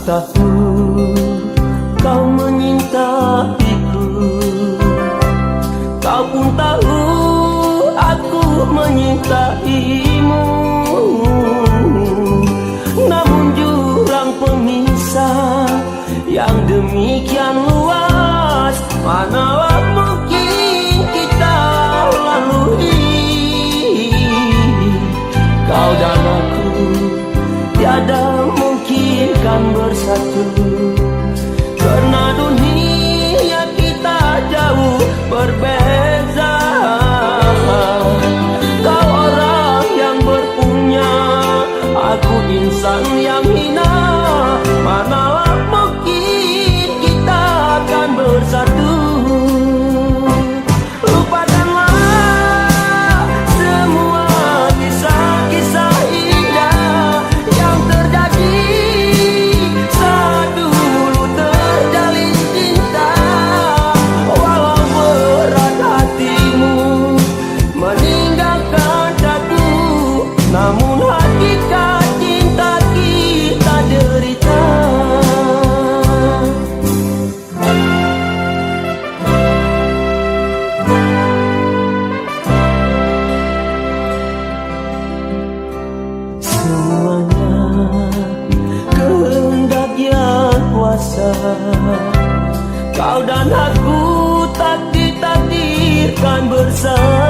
tahu kau menyintaiku, kau pun tahu aku menyintaimu. Namun jurang pemisah yang demikian luas, manalah mungkin kita lalui. Kau dan aku tiada mungkin kan bersatu, karena dunia kita jauh berbeza. Kau orang yang berpunya, aku insan yang hina, manalah mungkin kita akan bersatu. Lupakanlah semua kisah-kisah indah yang terjadi saat dulu terjalin cinta. Walau berat hatimu meninggalkan aku, namun hakikat cinta kita derita. Semuanya kehendak yang kuasa, kau dan aku takdir-takdirkan bersama.